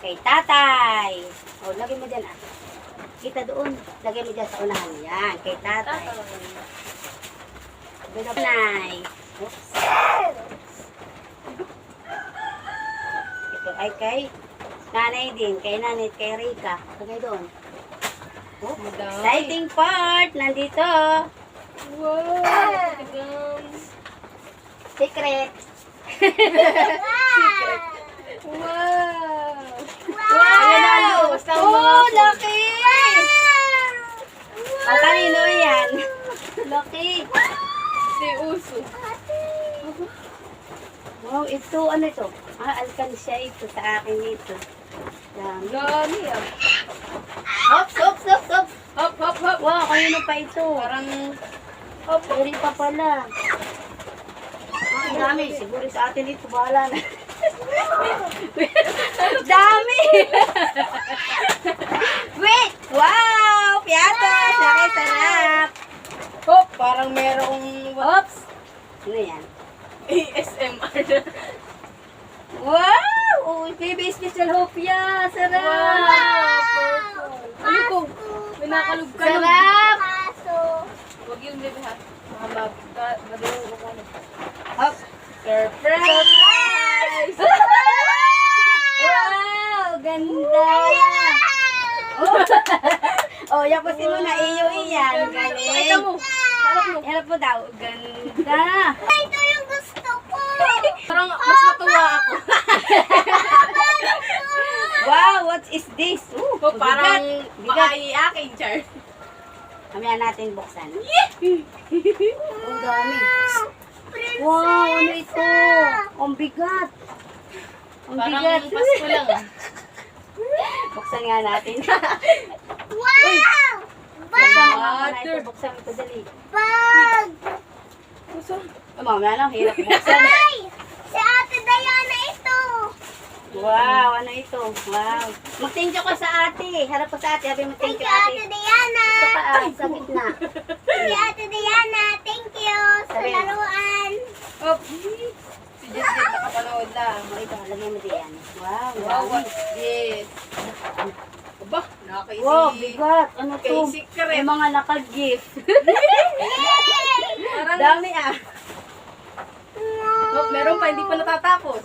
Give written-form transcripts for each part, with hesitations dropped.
Kay tatay. O, lagay mo dyan, ah. Kita doon. Lagay mo dyan sa unahan. Yan, kay tatay. Nanay. Oops. Ito ay kay nanay din. Kay nanay at kay Rika. Lagay doon. Oh, exciting part. Nandito. Wow! Secret. Secret. Wow! Wow! Oh, laki! Ang kanino yan? Laki. Si Uso. Wow, ito, ano ito? Alkansya ito sa akin ito. Dami. Dami ah. Hop, hop, hop, hop. Hop, hop, hop. Wow, kanino pa ito? Parang Hop, eri pa pala. Ang dami. Siguro sa atin ito, bahala na. Dami! Wait! Wow! Piatos! Laki, sarap! hop, parang merong Oops! Ano yan? ASMR. Wow! Oh, baby special hopya! Sarap! Wow! Ano ko? Pinakalog ka lang. Sarap! Huwag yung baby ha. Maduro ko ano. Hop! Surprise! Wow! Ganda! Oh, oh yapusin mo na iyo iyan. Galing. Ito mo. Harap mo. Harap mo daw. Ganda. Ito yung gusto ko. Parang mas natuwa ako. Wow, what is this? So, parang bigat. maay akin, Char. Mamaya natin buksan. Oh, dami. Wow, ano ito? Ang bigat. Ang Parang bigat. Pasko lang ah. Buksan nga natin. Wow! Buksan mo na ito. Buksan mo ito, dali. Bag! Oh, mamaya lang, hirap buksan. Ay! Si Ate Diana ito! Wow, ano ito? Wow. Mag-thank you ka sa ate. Harap ko sa ate. Sabi mo thank Thank you, you, Ate ate. Diana! Ito ka, sa gitna. Si Ate Diana, thank you sa Sabi. laruan. Hop. Si Jess nakapanood lang. Oh, ito, lagay mo diyan. Wow, Wow, wow. what is? Aba, nakakaisi. Wow, bigat. Ano to? Kay secret. May mga naka-gift. Parang, Dami ah. hop, meron pa, hindi pa natatapos.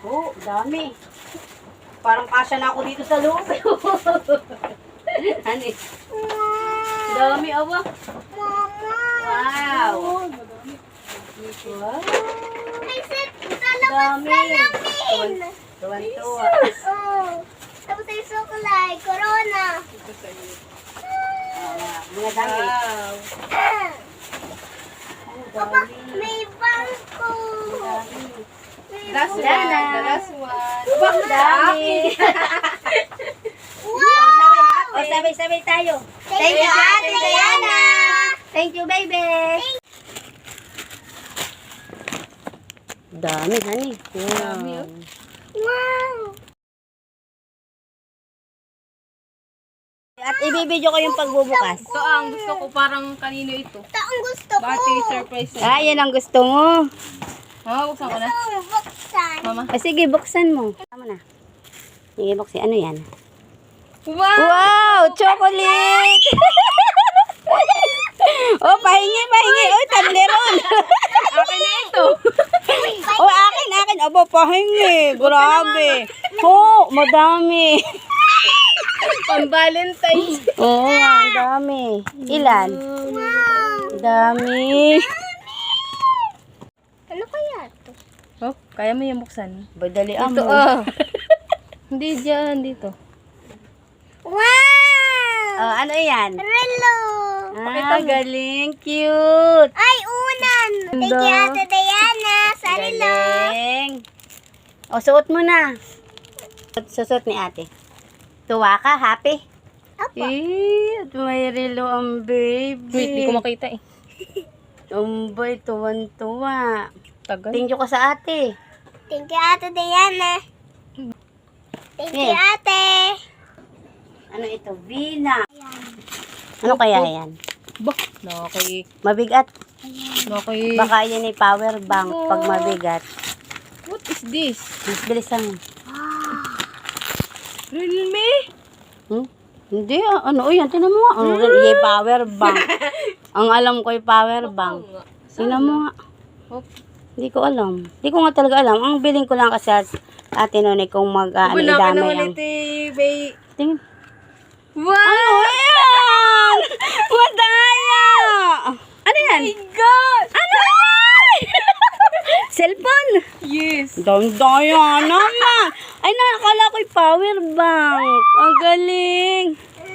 Oh, dami. Parang kasya na ako dito sa loob. Ano eh? Dami, awa. Mama! Wow. Wow. May set sa labas Dami. salamin! Tuwan-tuwa. Oh, tapos ay suklay, corona. Ito sa iyo. Mga dami. Wow. Oh, Aba, dami. may bangko. Dami. May Last one. Dada. The last one. Aba, dami. Wow! O, sabay-sabay tayo. Thank you, Ate Diana! Thank you, baby. Dami, honey. Dami, oh. Wow! At ibibidyo ko yung pagbubukas. Ito ang gusto ko, parang kanino ito. Ito ang gusto ko. Bati surprise. Ah, yan ang gusto mo. Buksan ko na. Ito ang buksan. Mama. O, sige, buksan mo. Tama na. Sige, buksan. Ano yan? Wow! Wow! Chocolate! Oh, pahingi, pahingi. Oh, Toblerone. Akin na ito. Oh, akin, akin. Aba, pahingi. Grabe. Oh, madami. Pang Valentine's. Oo, ang dami. Ilan? Dami. Ano kaya ito? Oh, kaya mo yung buksan. Badali mo. Ito ah. Hindi dyan, dito. Wow! Oh, ano yan? Relo! Ah, galing. Cute. Ay, unan! Thank you, Ate Diana! Sa relo! Galing. O, suot mo na. Susot ni ate. Tuwa ka, happy? Apo. Eh, at may relo ang baby. Wait, di ko makita eh. Umbay, tuwan-tuwa. Tagal. Thank you ka sa ate. Thank you, Ate Diana! Thank you, Yeah. Ate! Ano ito? Vina. Ano kaya yan? Bah, nakakay. Mabigat. Nakakay. Baka yan ay power bank pag mabigat. What is this? Mas bilisan mo. Really? Hindi, ano yan? Tinan mo nga. Yung power bank. Ang alam ko yung power bank. Tinan mo nga. Hindi ko alam. Hindi ko nga talaga alam. Ang biling ko lang kasi ate Nonay kung idamay ang... Tingin. Wow! Ano yan? Madaya! Ano yan? My God! Ano yan? Cellphone? Yes. Daya naman. Ay, nakakala ko yung power bank. Ang galing.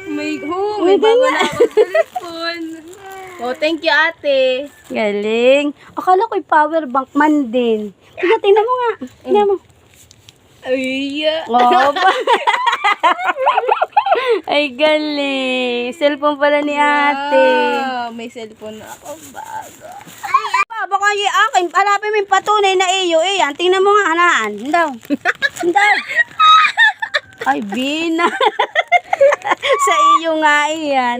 May bago na akong telephone. Oh, thank you, ate. Galing. Akala ko yung power bank man din. Tingnan mo nga. Tingnan mo. Ay, Oh, ay, galing. Cellphone pala ni ate. wow, may cellphone na ako bago. Baka yung akin, palapin mo yung patunay na iyo. Yan, tingnan mo nga, hanaan. Hindaw. Hindaw. Ay, Bina. Sa iyo nga iyan.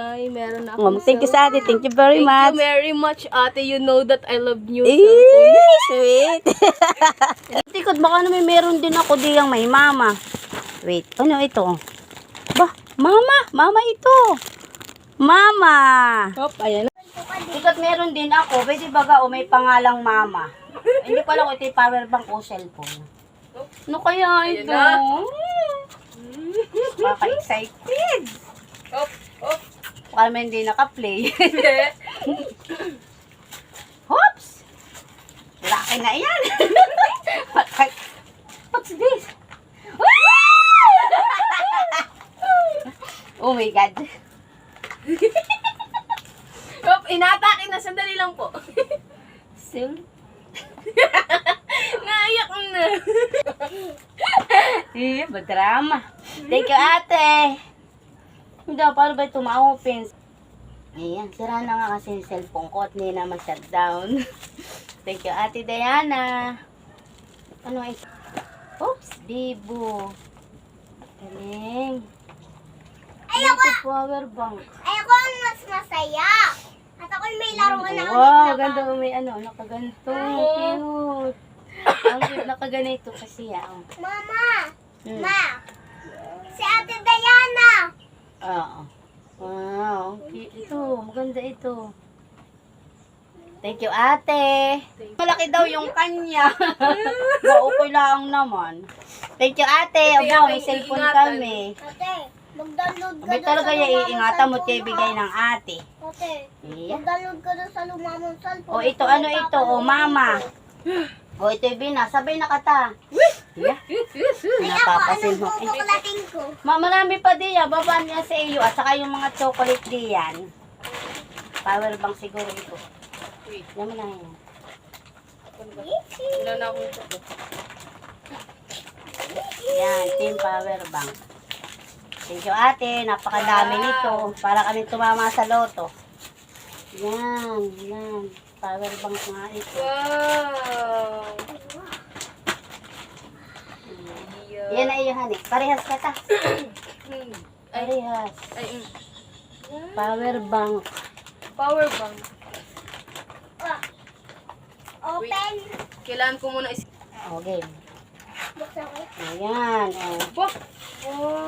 Ay, meron na ako. Thank you sa ate. Thank you very much. Thank you very much, ate. You know that I love you. Sweet. Tikot, baka naman meron din ako diyang may mama. Wait, ano ito? Bah, mama. Mama ito. Mama. Hop, ayan. Tikot, meron din ako. Pwede baga o may pangalang mama. Hindi ko alam kung ito yung power bank o cellphone. Ano kaya ito? Baka-excited. Hop, hop. Baka naman hindi naka-play. Hops! Laki na yan. What's this? Oh my God. Hop, inatake na. Sandali lang po. Still? Naiyak na. Madrama. Thank you, ate. Hindi, paano ba ito ma-open? Ayan, sira na nga kasi yung cellphone ko at hindi na ma-shutdown. Thank you, ate Diana. Ano ito? Oops, bibo. Galing. Ayoko! Ito, power bank. Ayoko ang mas masaya. At ako'y may laruan na ulit Wow, na ganda may ano, nakaganto. Cute. Ang cute nakaganito kasi yan. Mama! Ma! Si Ate Diana! Oo. Wow, cute ito. Maganda ito. Thank you, ate. Malaki daw yung kanya. Okay lang naman. Thank you, ate. Abo, may cellphone kami. Ate, mag-download ka Abay doon talaga sa yung lumamang iingatan mo at cellphone ibigay mo. ng ate. Ate, Iya. mag-download ka doon sa lumamang cellphone. O ito, ano ito? O mama. O ito yung bina. Sabay na kata. Yeah. Ay ako, Napapasin anong mo. kukuklatin ko? Marami pa diyan. Babaan niya sa iyo. At saka yung mga chocolate diyan. Power bank siguro ito. Wait, Yan mo na yan. wala na akong ito. Yan, team power bank. Thank you, ate. Napakadami nito. Para kami tumama sa loto. Yan, yan. Power bank nga ito. Wow. Yan na iyo, honey. Parehas ka ta. Parehas. Ay, Power bank. power bank. Open. Kailangan ko muna Okay. Buksan ko. Ayan. Oh. Wow.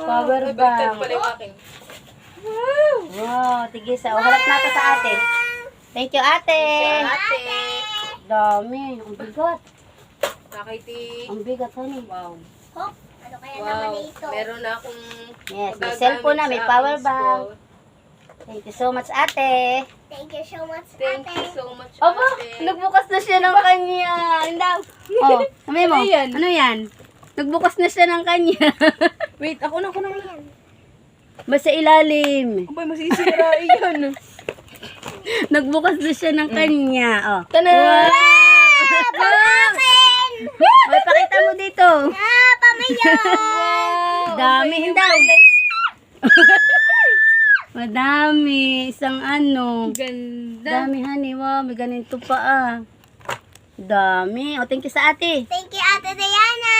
Power Ay, bank. baliktad pala yung akin. Wow, tigisa. O, harap natin sa ate. Thank you, ate. Ate. Dami. Ang bigat. Nakiti. Ang bigat, honey. Wow. Hop, ano kaya naman Wow. ito? Meron na akong Yes, may magagamit cellphone na, may sa power aking bank. school. Thank you so much, ate. Thank you so much, Thank ate. you so much, Aba, ate. nagbukas na siya ng kanya. Hindaw. Oh, sabi mo. Ano yan? Ano yan? Nagbukas na siya ng kanya. Wait, ako na. Basta ilalim. Abay, masisira yan. Nagbukas na siya ng kanya. Oh. Tana! Pamakin! May pakita mo dito. Ah, pamayaw! Dami, hindaw. Madami. Isang ano. Ganda. Dami, honey. Wow, may ganito pa ah. Dami. O, thank you sa ate. Thank you, Ate Diana!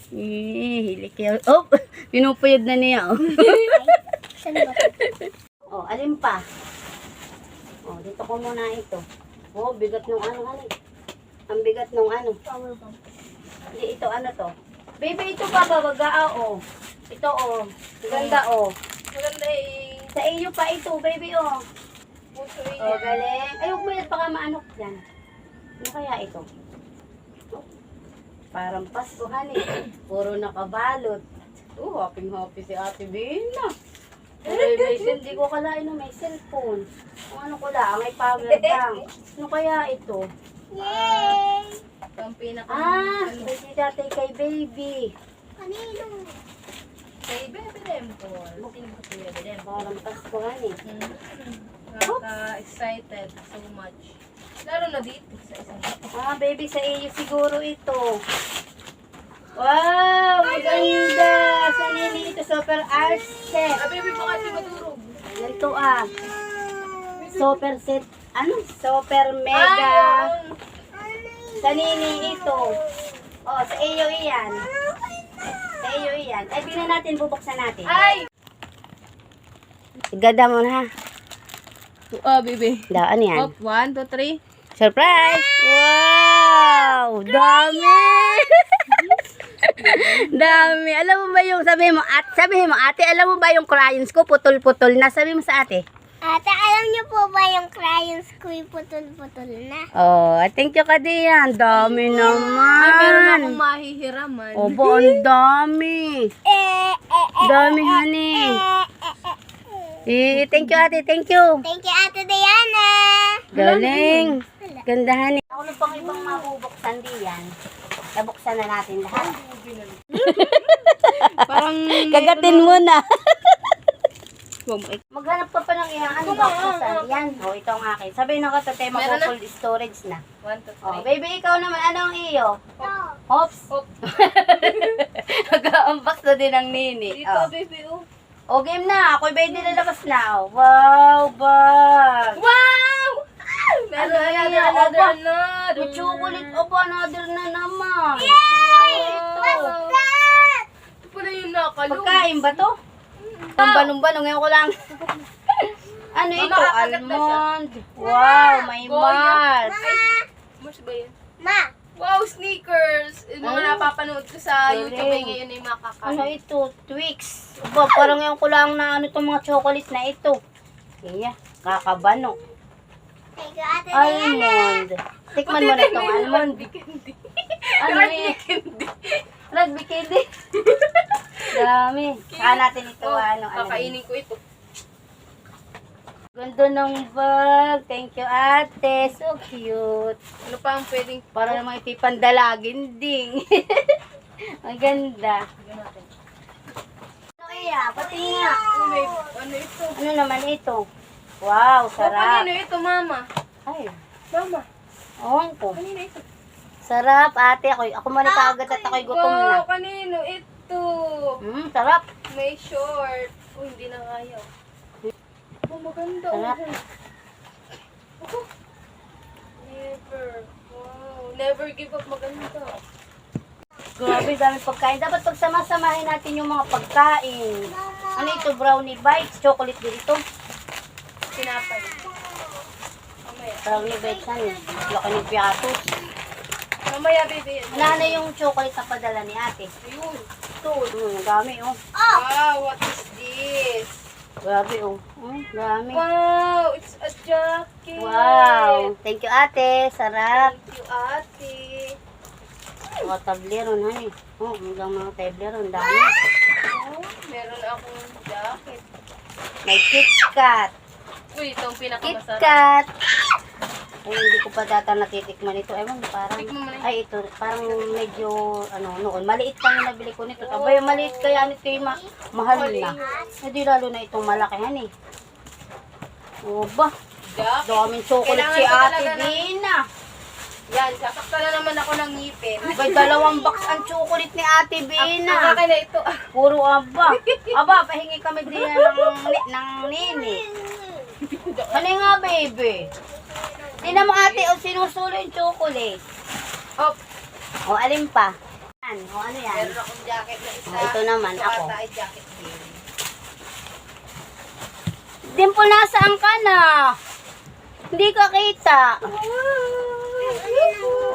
Hilik yan. Oh, pinupuyod na niya. Oh. Saan ba? Oh, alin pa? Oh, dito ko muna ito. Oh, bigat nung ano, honey. Ang bigat nung ano. Power bank. Hindi, ito ano to? Baby, ito pa babaga, oh. Ito, oh. Ganda, oh. Maganda eh. Sa iyo pa ito, baby, oh. Puso eh. Oh, galing. Ay, huwag mo yan, baka maanok dyan. Ano kaya ito? Parang Pasko, honey. Puro nakabalot. Oh, happy si Ate Bina. Hindi ko kalain na may cellphone. Kung ano ko lang, may power bank. Ano kaya ito? Yay! Ito ang pinaka... Pwede dati kay baby. Kanino? Kay Bebe Dimple. Sino ba si Bebe Dimple? Parang Pasko, honey. Nakaka-excited so much. Lalo na dito sa isang... Baby, sa iyo siguro ito. Wow, maganda. Sa nili ito, super art set. Baby, baka di madurog. Ganito Super set. Ano? Super mega. Sa nini ito. Oh, sa iyo iyan. Sa iyo iyan. Ay, tingnan natin, bubuksan natin. Ay! Ganda mo na ha. Oh, baby. Ano yan? Up, 1, 2, 3. Surprise! Wow! Dami! Dami. Alam mo ba yung sabihin mo, ate, alam mo ba yung crayons ko putol-putol na? Sabi mo sa ate. Ate, alam niyo po ba yung crayons ko yung putol-putol na? Oh, thank you ka diyan. Dami naman. Ay, meron akong mahihiraman. Obo, ang dami. Dami, honey. Thank you, ate. Thank you. Thank you, Ate Diana. Galing. Ganda, honey. Ako na pang ibang mabubuksan diyan. Nabuksan na natin lahat. Parang... Kagatin mo na. Wow, Maghanap ka pa ng iyang ano ba? Yan. Oh, ito ang akin. Sabi na ka sa tema Meron ko na? full storage na. 1, 2, 3. Oh, baby, ikaw naman. Ano ang iyo? Hops. Hop. Nag-unbox na din ang nini. Dito, Oh. baby, oh. Oh, game na. Ako'y ba nilalabas na? Oh. Wow, bag. Wow! Ano Meron yan? another. May chocolate. Opo, another na naman. Ito. Ito. Ito pala yung nakalo. Pagkain ba to? Balong-balong. Ngayon ko lang. Ano ito? kakagat na siya. Almond. Wow, may Goya. malt. Mas ba yan? Ma, Wow, sneakers! Yung mga Ah. napapanood ko sa Galing. YouTube ay ngayon ay makakain. Ano ito? Twix. Aba, parang ngayon ko lang na ano itong mga chocolate na ito. Iya, kakabano. thank you, Ate Diana. Almond. Tikman mo na itong almond. Candy. Ano eh? Rugby candy. Dami. Saka natin ito, ano. Kakainin ko ito. Ganda ng bag. Thank you, ate. So cute. Ano pa ang pwedeng... Para namang ipipandalagin ding. Ang ganda. Tignan natin. Ano kaya? Pati nga. Ano ito? Ano naman ito? Wow, sarap. Kanino ito, mama? Ay, Mama, ewan ko. kanino ito? Sarap, ate. Ako muna kagad at ako'y gutom na. Wow, kanino ito? Sarap. May short. Oh, hindi na kaya. Oh, maganda. Sarap. Oh. Never. Wow. Never give up. Maganda. Grabe, dami pagkain. Dapat pagsama-samahin natin yung mga pagkain. Ano ito? Brownie bites. Chocolate din ito. Sinapay. Mamaya. Brownie bites yan. Laki ng piatos. Mamaya, baby. Ano yung chocolate na padala ni ate? Ayun. Ito. Dami, oh. Wow, what is this? Grabe, oh. Dami. Wow, it's a jacket. Wow. Thank you, ate. Sarap. Thank you, ate. Mga tableron, honey. Oh, hanggang mga tableron. Dami. Oh, meron akong jacket. May KitKat. Uy, ito ang pinakamasarap. KitKat. Ay, hindi ko pa data natitikman ito. Ewan, parang, Tikman mo na yun. ay, ito, parang medyo, ano, noon. Maliit pa yung nabili ko nito. Aba, yung maliit kaya nito yung mahal na. Hindi lalo na itong malakihan eh. O ba? Jacket. Daming chocolate Kailangan si ko Ate talaga ng- Dina. Yan, sasaktan na naman ako ng ngipin. May 2 box ang chocolate ni Ate Ang Bina. akin na ito. Puro aba. Aba, pahingi kami din ng nini. Ano nga, baby? Tingnan mo, ate, o sinusulo yung chocolate. Oh, O, alin pa? Yan. O, ano yan? meron akong jacket na isa. O, ito naman, Ito ako. ata ay jacket din. Dimple, nasaan ka na? Hindi ka kita.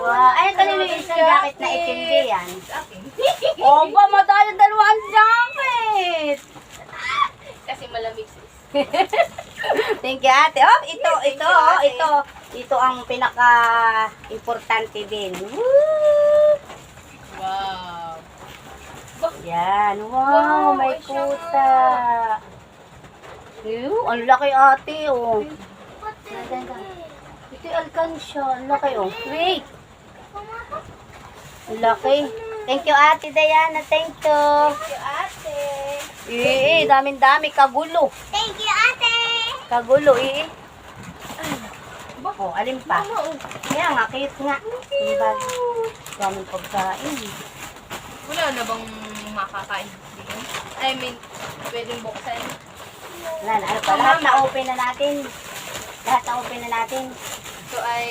Wow. Ay, kanino yung isang jacket na itindi yan? Akin. Oh, ba, madayang dalawang jacket. Kasi malamig sis. Thank you, ate. Oh, ito ang pinaka-importante din. Woo! Wow. Yan. Wow, may ay siya kuta. Ew, ang laki ate, oh. Ito yung alkansya. Ang laki, oh. Wait. Ang laki. Thank you, ate Diana. Thank you. Thank you, ate. Dami-dami. Kagulo. Thank you, ate. Kagulo, Oh, alin pa? Mama, oh. Kaya nga, cute nga. Yung bag. Daming pagkain. Wala na bang makakain dito? I mean, pwedeng buksan. Wala na. Ano pa? Lahat na open na natin. Lahat na open na natin. Ito ay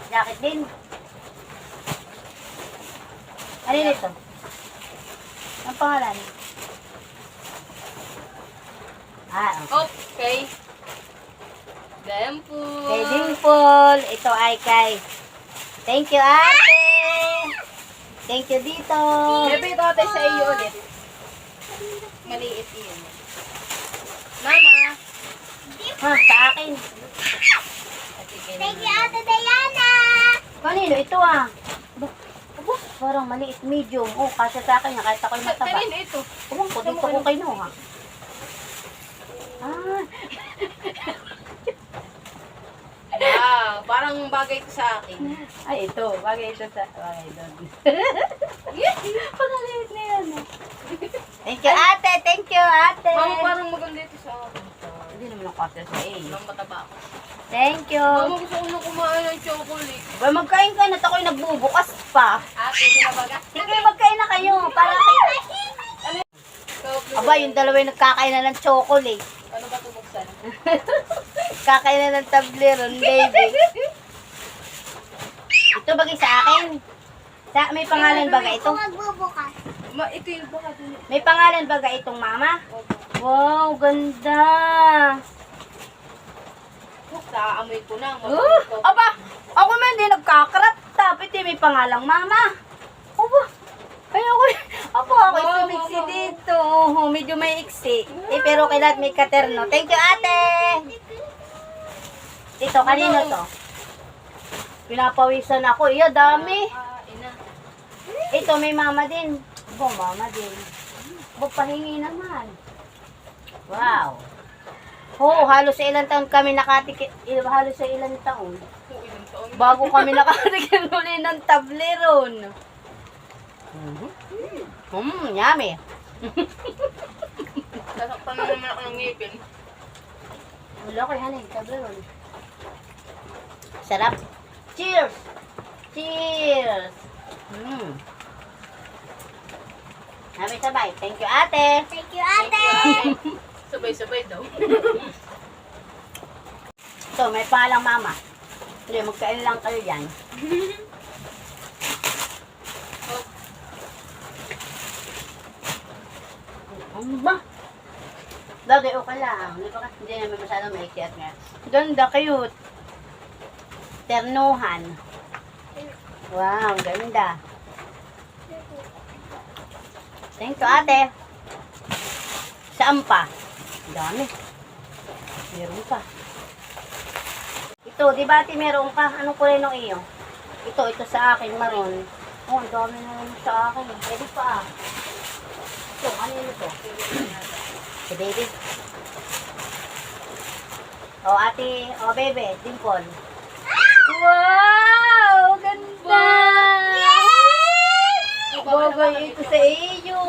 Jacket din. Ano nito? Ang pangalan? okay. Dimple. Kay Dimple. Ito ay kay. Thank you, ate. Thank you dito. Bebe, ito ate sa iyo ulit. Maliit yun. Mama. Ha, sa akin. Thank you, ate Diana. Kanino? Ito ah. Aba, parang maliit, medium. Oh, kasi sa akin, kahit ako'y mataba. Kanino ito? Kumang ko, dito ko kayo ha. Ah, Wow, parang bagay ito sa akin. ay ito. Bagay ito sa... Bagay doon. Pagaliit na yan. Thank you, ate. Thank you, ate. Mama, parang maganda ito sa akin. Hindi naman ang kasi sa iyo. Nang mataba ako. Thank you. Mama, gusto ko na kumain ng chocolate. Ba, magkain ka na. Ako'y nagbubukas pa. Ate, sinabaga. Sige, magkain na kayo. Para Aba, yung dalawa yung nagkakain na ng chocolate. Ano ba tubuksan? Kakain na ng Toblerone, baby. Ito bagay sa akin. May pangalan baga ito? Ako magbubukas. Ito yung baka dun. May pangalan baga itong mama? Wow, ganda. Naamoy ko na. Aba, ako man hindi nagkakrap. Tapos may pangalang mama. Aba, ako sumiksi dito. Medyo may iksi. Pero kailan may katerno. Thank you, ate. Ito, kanino to? Pinapawisan ako. Iya, dami. Ina. Ito, may mama din. Mama din. Pahingi naman. Wow. Halos sa ilang taon kami nakatikit. Halos sa ilang taon. Ilang taon. Bago kami nakatikim uli ng Toblerone. Yummy. Sasaktan na naman ako ng ngipin. Wala ko yan Toblerone. Sarap. Cheers! Cheers! Sabay-sabay. Thank you, ate. Thank you, ate. Sabay-sabay daw. Ito, may palang mama. Hindi, magkain lang kayo yan. Ano ba? Bagay, okay lang. Hindi naman masyadong maikiyat nga. Ganda, cute. Ternuhan. Wow, ganda. Thank you, ate. Saan pa? Dami. Meron pa. Ito, di ba ate meron ka? Anong kulay ng iyo? Ito sa akin, maroon. Oh, ang dami na naman sa akin. Pwede pa ah. Ito, ano yun ito? Si baby. Oh, ate, oh, bebe, Dimple. Wow! Ganda! Bagay ito sa iyo.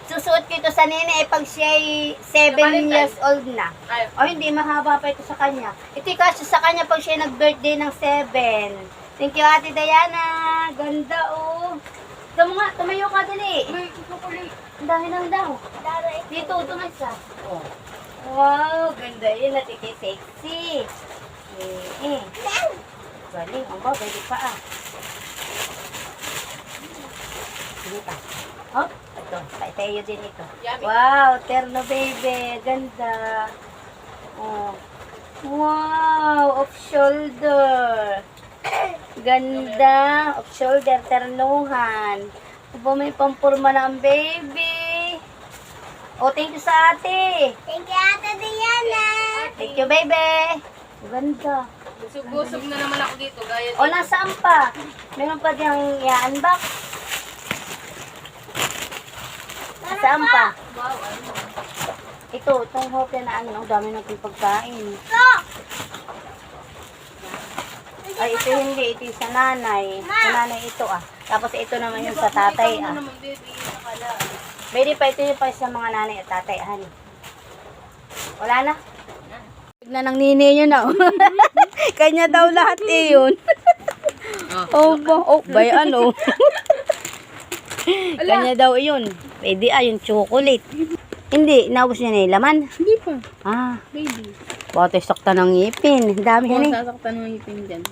Susuot ko ito sa nene pag siya ay 7 years old na. Ay, O hindi, mahaba pa ito sa kanya. Ito kasi sa kanya pag siya nag-birthday ng 7. Thank you, Ate Diana. Ganda, oh. Tumayo ka dali. may chocolate. Ang dami lang daw. Dito, ito na siya. Oh. Wow, ganda yun. Natiki sexy. Galing. Ang ba, pwede pa ah. Sige pa. Hop, ito. Tayo din ito. Yummy. Wow, terno baby. Ganda. Oh. Wow, off shoulder. Ganda. Off shoulder, ternuhan. Aba, may pampurma na ang baby. Oh, thank you sa ate. Thank you, Ate Diana. Thank you, baby. Ganda. Busog-busog na naman ako dito. Gaya O, nasaan pa? Meron pa diyang i-unbox. Nasaan pa? Wow, ano? Ito, itong hotel na ano, ang dami natin pagkain. Ay, ito hindi. Ito yung sa nanay. Sa nanay ito ah. Tapos ito naman yung sa tatay Ikaw ah. na naman, baby. Nakala. Pwede pa ito yung pa sa mga nanay at tatay. Hani. Wala na? Na ng nini nyo na. Kanya daw lahat eh yun. Oh, bay ano. Kanya daw yun. Pwede yung chocolate. Hindi, naubos niya na yung laman. Hindi pa, Ah, baby. baka sakta ng ngipin. Ang dami Oo, yan eh. sasaktan mo yung ngipin dyan.